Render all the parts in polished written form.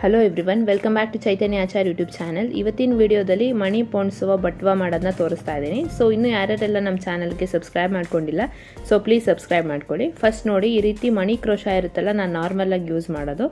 Hello everyone, welcome back to Chaitanya Achar YouTube channel. ಇವತ್ತಿನ ವಿಡಿಯೋದಲ್ಲಿ ಮಣಿ ಪೋಣಿಸುವ ಬಟ್ವಾ ಮಾಡೋದನ್ನ ತೋರಿಸ್ತಾ ಇದ್ದೀನಿ. ಸೊ ಇನ್ನೂ ಯಾರ್ಯಾರೆಲ್ಲ ನಮ್ಮ ಚಾನಲ್ಗೆ ಸಬ್ಸ್ಕ್ರೈಬ್ ಮಾಡ್ಕೊಂಡಿಲ್ಲ, ಸೊ ಪ್ಲೀಸ್ ಸಬ್ಸ್ಕ್ರೈಬ್ ಮಾಡ್ಕೊಳ್ಳಿ. ಫಸ್ಟ್ ನೋಡಿ, ಈ ರೀತಿ ಮಣಿ ಕ್ರೋಶ ಇರುತ್ತಲ್ಲ, ನಾನು ನಾರ್ಮಲಾಗಿ ಯೂಸ್ ಮಾಡೋದು.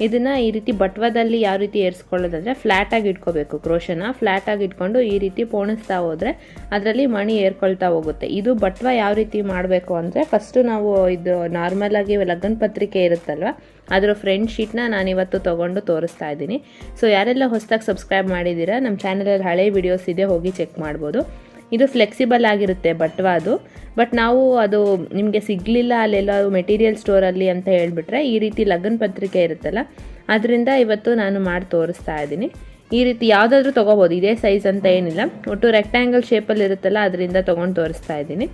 ಇದನ್ನು ಈ ರೀತಿ ಬಟ್ವಾದಲ್ಲಿ ಯಾವ ರೀತಿ ಏರ್ಸ್ಕೊಳ್ಳೋದಂದರೆ ಫ್ಲ್ಯಾಟಾಗಿ ಇಟ್ಕೋಬೇಕು. ಕ್ರೋಶನ ಫ್ಲ್ಯಾಟಾಗಿ ಇಟ್ಕೊಂಡು ಈ ರೀತಿ ಪೋಣಿಸ್ತಾ ಹೋದರೆ ಅದರಲ್ಲಿ ಮಣಿ ಏರ್ಕೊಳ್ತಾ ಹೋಗುತ್ತೆ. ಇದು ಬಟ್ವಾ ಯಾವ ರೀತಿ ಮಾಡಬೇಕು ಅಂದರೆ, ಫಸ್ಟು ನಾವು ಇದು ನಾರ್ಮಲಾಗಿ ಲಗ್ನ ಪತ್ರಿಕೆ ಇರುತ್ತಲ್ವ, ಅದರ ಫ್ರಂಟ್ ಶೀಟ್ನ ನಾನಿವತ್ತು ತೊಗೊಂಡು ತೋರಿಸ್ತಾ ಇದ್ದೀನಿ. ಸೊ ಯಾರೆಲ್ಲ ಹೊಸದಾಗಿ ಸಬ್ಸ್ಕ್ರೈಬ್ ಮಾಡಿದ್ದೀರಾ, ನಮ್ಮ ಚಾನಲಲ್ಲಿ ಹಳೆ ವಿಡಿಯೋಸ್ ಇದೆ, ಹೋಗಿ ಚೆಕ್ ಮಾಡ್ಬೋದು. ಇದು ಫ್ಲೆಕ್ಸಿಬಲ್ ಆಗಿರುತ್ತೆ ಬಟ್ವಾ ಅದು. ಬಟ್ ನಾವು ಅದು ನಿಮಗೆ ಸಿಗಲಿಲ್ಲ ಅಲ್ಲೆಲ್ಲ ಮೆಟೀರಿಯಲ್ ಸ್ಟೋರಲ್ಲಿ ಅಂತ ಹೇಳಿಬಿಟ್ರೆ, ಈ ರೀತಿ ಲಗ್ನ ಪತ್ರಿಕೆ ಇರುತ್ತಲ್ಲ, ಅದರಿಂದ ಇವತ್ತು ನಾನು ಮಾಡಿ ತೋರಿಸ್ತಾ ಇದ್ದೀನಿ. ಈ ರೀತಿ ಯಾವುದಾದ್ರೂ ತೊಗೋಬೋದು, ಇದೇ ಸೈಜ್ ಅಂತ ಏನಿಲ್ಲ, ಒಟ್ಟು ರೆಕ್ಟ್ಯಾಂಗಲ್ ಶೇಪಲ್ಲಿ ಇರುತ್ತಲ್ಲ, ಅದರಿಂದ ತೊಗೊಂಡು ತೋರಿಸ್ತಾ ಇದ್ದೀನಿ.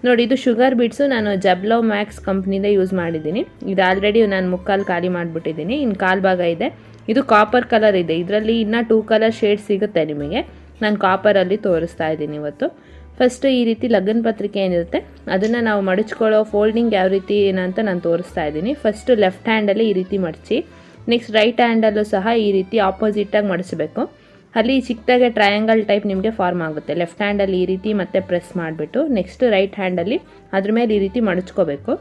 ನೋಡಿ, ಇದು ಶುಗರ್ ಬೀಡ್ಸು ನಾನು ಜಬ್ಲೋ ಮ್ಯಾಕ್ಸ್ ಕಂಪ್ನಿಯಿಂದ ಯೂಸ್ ಮಾಡಿದ್ದೀನಿ. ಇದು ಆಲ್ರೆಡಿ ನಾನು ಮುಕ್ಕಾಲು ಖಾಲಿ ಮಾಡಿಬಿಟ್ಟಿದ್ದೀನಿ, ಇನ್ನು ಕಾಲು ಭಾಗ ಇದೆ. ಇದು ಕಾಪರ್ ಕಲರ್ ಇದೆ, ಇದರಲ್ಲಿ ಇನ್ನೂ 2 ಕಲರ್ ಶೇಡ್ ಸಿಗುತ್ತೆ ನಿಮಗೆ. ನಾನು ಕಾಪರಲ್ಲಿ ತೋರಿಸ್ತಾ ಇದ್ದೀನಿ ಇವತ್ತು. ಫಸ್ಟು ಈ ರೀತಿ ಲಗ್ನ ಪತ್ರಿಕೆ ಏನಿರುತ್ತೆ ಅದನ್ನು ನಾವು ಮಡಚ್ಕೊಳ್ಳೋ ಫೋಲ್ಡಿಂಗ್ ಯಾವ ರೀತಿ ಏನಂತ ನಾನು ತೋರಿಸ್ತಾ ಇದ್ದೀನಿ. ಫಸ್ಟು ಲೆಫ್ಟ್ ಹ್ಯಾಂಡಲ್ಲಿ ಈ ರೀತಿ ಮಡಚಿ, ನೆಕ್ಸ್ಟ್ ರೈಟ್ ಹ್ಯಾಂಡಲ್ಲೂ ಸಹ ಈ ರೀತಿ ಆಪೋಸಿಟಾಗಿ ಮಡಿಸ್ಬೇಕು. ಅಲ್ಲಿ ಚಿಕ್ಕದಾಗೆ ಟ್ರಯಾಂಗಲ್ ಟೈಪ್ ನಿಮಗೆ ಫಾರ್ಮ್ ಆಗುತ್ತೆ. ಲೆಫ್ಟ್ ಹ್ಯಾಂಡಲ್ಲಿ ಈ ರೀತಿ ಮತ್ತೆ ಪ್ರೆಸ್ ಮಾಡಿಬಿಟ್ಟು, ನೆಕ್ಸ್ಟ್ ರೈಟ್ ಹ್ಯಾಂಡಲ್ಲಿ ಅದ್ರ ಮೇಲೆ ಈ ರೀತಿ ಮಡಚ್ಕೋಬೇಕು.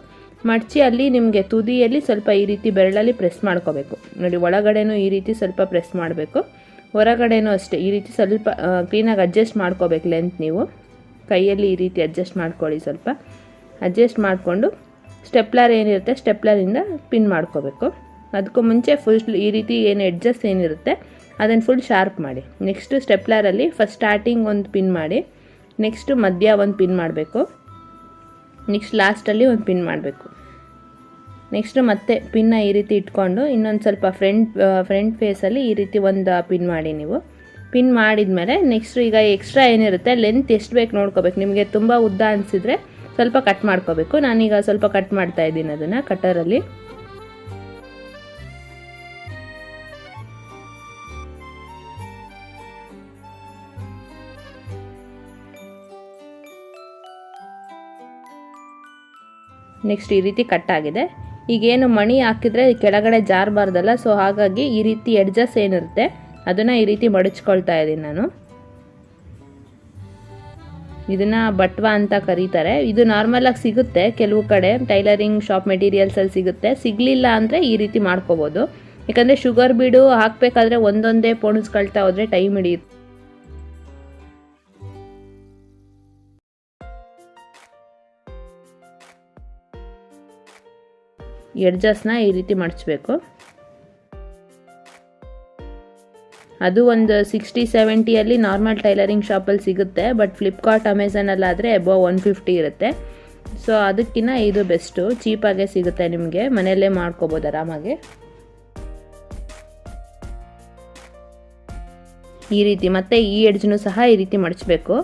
ಮಡಚಿ ಅಲ್ಲಿ ನಿಮಗೆ ತುದಿಯಲ್ಲಿ ಸ್ವಲ್ಪ ಈ ರೀತಿ ಬೆರಳಲ್ಲಿ ಪ್ರೆಸ್ ಮಾಡ್ಕೋಬೇಕು. ನೋಡಿ, ಒಳಗಡೆನೂ ಈ ರೀತಿ ಸ್ವಲ್ಪ ಪ್ರೆಸ್ ಮಾಡಬೇಕು, ಹೊರಗಡೆನೂ ಅಷ್ಟೇ ಈ ರೀತಿ ಸ್ವಲ್ಪ ಕ್ಲೀನಾಗಿ ಅಡ್ಜಸ್ಟ್ ಮಾಡ್ಕೋಬೇಕು. ಲೆಂತ್ ನೀವು ಕೈಯಲ್ಲಿ ಈ ರೀತಿ ಅಡ್ಜಸ್ಟ್ ಮಾಡ್ಕೊಳ್ಳಿ. ಸ್ವಲ್ಪ ಅಡ್ಜಸ್ಟ್ ಮಾಡಿಕೊಂಡು ಸ್ಟೆಪ್ಲರ್ ಏನಿರುತ್ತೆ ಸ್ಟೆಪ್ಲರಿಂದ ಪಿನ್ ಮಾಡ್ಕೋಬೇಕು. ಅದಕ್ಕೂ ಮುಂಚೆ ಫುಲ್ ಈ ರೀತಿ ಏನು ಎಡ್ಜಸ್ ಏನಿರುತ್ತೆ ಅದನ್ನು ಫುಲ್ ಶಾರ್ಪ್ ಮಾಡಿ. ನೆಕ್ಸ್ಟು ಸ್ಟೆಪ್ಲರಲ್ಲಿ ಫಸ್ಟ್ ಸ್ಟಾರ್ಟಿಂಗ್ ಒಂದು ಪಿನ್ ಮಾಡಿ, ನೆಕ್ಸ್ಟು ಮಧ್ಯ ಒಂದು ಪಿನ್ ಮಾಡಬೇಕು, ನೆಕ್ಸ್ಟ್ ಲಾಸ್ಟಲ್ಲಿ ಒಂದು ಪಿನ್ ಮಾಡಬೇಕು. ನೆಕ್ಸ್ಟು ಮತ್ತೆ ಪಿನ್ನ ಈ ರೀತಿ ಇಟ್ಕೊಂಡು ಇನ್ನೊಂದು ಸ್ವಲ್ಪ ಫ್ರಂಟ್ ಫೇಸಲ್ಲಿ ಈ ರೀತಿ ಒಂದು ಪಿನ್ ಮಾಡಿ. ನೀವು ಪಿನ್ ಮಾಡಿದ್ಮೇಲೆ ನೆಕ್ಸ್ಟು ಈಗ ಎಕ್ಸ್ಟ್ರಾ ಏನಿರುತ್ತೆ ಲೆಂತ್ ಎಷ್ಟು ಬೇಕು ನೋಡ್ಕೋಬೇಕು. ನಿಮಗೆ ತುಂಬ ಉದ್ದ ಅನಿಸಿದರೆ ಸ್ವಲ್ಪ ಕಟ್ ಮಾಡ್ಕೋಬೇಕು. ನಾನೀಗ ಸ್ವಲ್ಪ ಕಟ್ ಮಾಡ್ತಾ ಇದ್ದೀನಿ ಅದನ್ನು ಕಟ್ಟರಲ್ಲಿ. ನೆಕ್ಸ್ಟ್ ಈ ರೀತಿ ಕಟ್ಟಾಗಿದೆ. ಈಗೇನು ಮಣಿ ಹಾಕಿದರೆ ಕೆಳಗಡೆ ಜಾರಬಾರ್ದಲ್ಲ, ಸೊ ಹಾಗಾಗಿ ಈ ರೀತಿ ಎಡ್ಜಸ್ ಏನಿರುತ್ತೆ ಅದನ್ನು ಈ ರೀತಿ ಮಡಚ್ಕೊಳ್ತಾ ಇದ್ದೀನಿ ನಾನು. ಇದನ್ನು ಬಟ್ವಾ ಅಂತ ಕರೀತಾರೆ. ಇದು ನಾರ್ಮಲಾಗಿ ಸಿಗುತ್ತೆ ಕೆಲವು ಕಡೆ, ಟೈಲರಿಂಗ್ ಶಾಪ್ ಮೆಟೀರಿಯಲ್ಸಲ್ಲಿ ಸಿಗುತ್ತೆ. ಸಿಗಲಿಲ್ಲ ಅಂದರೆ ಈ ರೀತಿ ಮಾಡ್ಕೋಬೋದು. ಯಾಕಂದರೆ ಶುಗರ್ ಬೀಡು ಹಾಕಬೇಕಾದ್ರೆ ಒಂದೊಂದೇ ಪೋಣಿಸ್ಕೊಳ್ತಾ ಹೋದರೆ ಟೈಮ್ ಹಿಡಿಯುತ್ತೆ. ಎಡ್ಜಸ್ನ ಈ ರೀತಿ ಮಡಚಬೇಕು. ಅದು ಒಂದು 60-70 ನಾರ್ಮಲ್ ಟೈಲರಿಂಗ್ ಶಾಪಲ್ಲಿ ಸಿಗುತ್ತೆ. ಬಟ್ ಫ್ಲಿಪ್ಕಾರ್ಟ್ ಅಮೆಝಾನಲ್ಲಾದರೆ ಅಬೌವ್ 150 ಇರುತ್ತೆ. ಸೊ ಅದಕ್ಕಿಂತ ಇದು ಬೆಸ್ಟು, ಚೀಪಾಗೆ ಸಿಗುತ್ತೆ ನಿಮಗೆ, ಮನೆಯಲ್ಲೇ ಮಾಡ್ಕೋಬೋದು ಆರಾಮಾಗಿ. ಈ ರೀತಿ ಮತ್ತೆ ಈ ಎಡ್ಜ್ನೂ ಸಹ ಈ ರೀತಿ ಮಡಚಬೇಕು.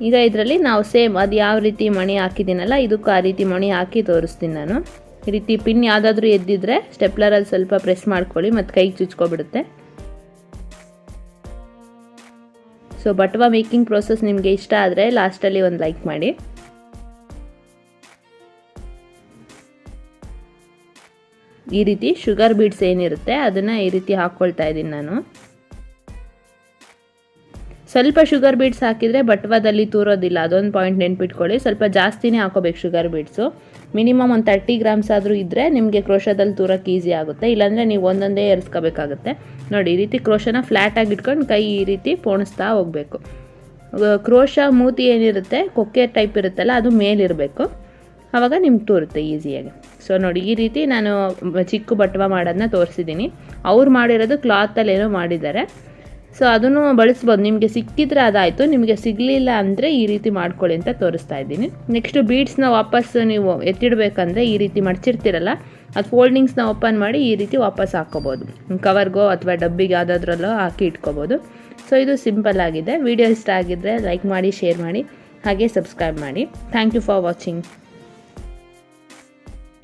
ಈಗ ಇದರಲ್ಲಿ ನಾವು ಸೇಮ್ ಅದು ಯಾವ ರೀತಿ ಮಣಿ ಹಾಕಿದ್ದೀನಲ್ಲ, ಇದಕ್ಕೂ ಆ ರೀತಿ ಮಣಿ ಹಾಕಿ ತೋರಿಸ್ತೀನಿ ನಾನು. ಈ ರೀತಿ ಪಿನ್ ಯಾವುದಾದ್ರೂ ಎದ್ದಿದ್ರೆ ಸ್ಟೆಪ್ಲರಲ್ಲಿ ಸ್ವಲ್ಪ ಪ್ರೆಸ್ ಮಾಡ್ಕೊಳ್ಳಿ, ಮತ್ತು ಕೈಗೆ ಚುಚ್ಕೊಬಿಡುತ್ತೆ. ಸೊ ಬಟ್ವಾ ಮೇಕಿಂಗ್ ಪ್ರೋಸೆಸ್ ನಿಮಗೆ ಇಷ್ಟ ಆದರೆ ಲಾಸ್ಟಲ್ಲಿ ಒಂದು ಲೈಕ್ ಮಾಡಿ. ಈ ರೀತಿ ಶುಗರ್ ಬೀಡ್ಸ್ ಏನಿರುತ್ತೆ ಅದನ್ನು ಈ ರೀತಿ ಹಾಕ್ಕೊಳ್ತಾ ಇದ್ದೀನಿ ನಾನು. ಸ್ವಲ್ಪ ಶುಗರ್ ಬೀಡ್ಸ್ ಹಾಕಿದರೆ ಬಟ್ವಾದಲ್ಲಿ ತೂರೋದಿಲ್ಲ, ಅದೊಂದು ಪಾಯಿಂಟ್ ನೆನ್ಪಿಟ್ಕೊಳ್ಳಿ. ಸ್ವಲ್ಪ ಜಾಸ್ತಿನೇ ಹಾಕೋಬೇಕು ಶುಗರ್ ಬೀಡ್ಸು. ಮಿನಿಮಮ್ ಒಂದು 30 ಗ್ರಾಮ್ಸ್ ಆದರೂ ಇದ್ದರೆ ನಿಮಗೆ ಕ್ರೋಶದಲ್ಲಿ ತೂರೋಕ್ಕೆ ಈಸಿ ಆಗುತ್ತೆ. ಇಲ್ಲಾಂದರೆ ನೀವು ಒಂದೊಂದೇ ಏರಿಸ್ಕೋಬೇಕಾಗುತ್ತೆ. ನೋಡಿ, ಈ ರೀತಿ ಕ್ರೋಶನ ಫ್ಲ್ಯಾಟಾಗಿ ಇಟ್ಕೊಂಡು ಕೈ ಈ ರೀತಿ ಪೋಣಿಸ್ತಾ ಹೋಗಬೇಕು. ಕ್ರೋಶ ಮೂತಿ ಏನಿರುತ್ತೆ ಕೊಕ್ಕೆ ಟೈಪ್ ಇರುತ್ತಲ್ಲ, ಅದು ಮೇಲಿರಬೇಕು, ಆವಾಗ ನಿಮ್ಗೆ ತೂರುತ್ತೆ ಈಸಿಯಾಗಿ. ಸೊ ನೋಡಿ, ಈ ರೀತಿ ನಾನು ಚಿಕ್ಕ ಬಟ್ವಾ ಮಾಡೋದನ್ನ ತೋರಿಸಿದ್ದೀನಿ. ಅವ್ರು ಮಾಡಿರೋದು ಕ್ಲಾತಲ್ಲಿ ಏನೋ ಮಾಡಿದ್ದಾರೆ. ಸೊ ಅದನ್ನು ಬಳಸ್ಬೋದು, ನಿಮಗೆ ಸಿಕ್ಕಿದ್ರೆ ಅದಾಯಿತು, ನಿಮಗೆ ಸಿಗಲಿಲ್ಲ ಅಂದರೆ ಈ ರೀತಿ ಮಾಡ್ಕೊಳ್ಳಿ ಅಂತ ತೋರಿಸ್ತಾ ಇದ್ದೀನಿ. ನೆಕ್ಸ್ಟು ಬೀಡ್ಸ್ನ ವಾಪಸ್ ನೀವು ಎತ್ತಿಡಬೇಕಂದ್ರೆ ಈ ರೀತಿ ಮಡಚಿರ್ತೀರಲ್ಲ, ಅದು ಫೋಲ್ಡಿಂಗ್ಸ್ನ ಓಪನ್ ಮಾಡಿ ಈ ರೀತಿ ವಾಪಸ್ ಹಾಕ್ಕೋಬೋದು. ಕವರ್ಗೋ ಅಥವಾ ಡಬ್ಬಿಗೆ ಯಾವುದಾದ್ರಲ್ಲೋ ಹಾಕಿ ಇಟ್ಕೋಬೋದು. ಸೊ ಇದು ಸಿಂಪಲ್ ಆಗಿದೆ. ವಿಡಿಯೋ ಇಷ್ಟ ಆಗಿದ್ದರೆ ಲೈಕ್ ಮಾಡಿ, ಶೇರ್ ಮಾಡಿ, ಹಾಗೆ ಸಬ್ಸ್ಕ್ರೈಬ್ ಮಾಡಿ. Thank you for watching.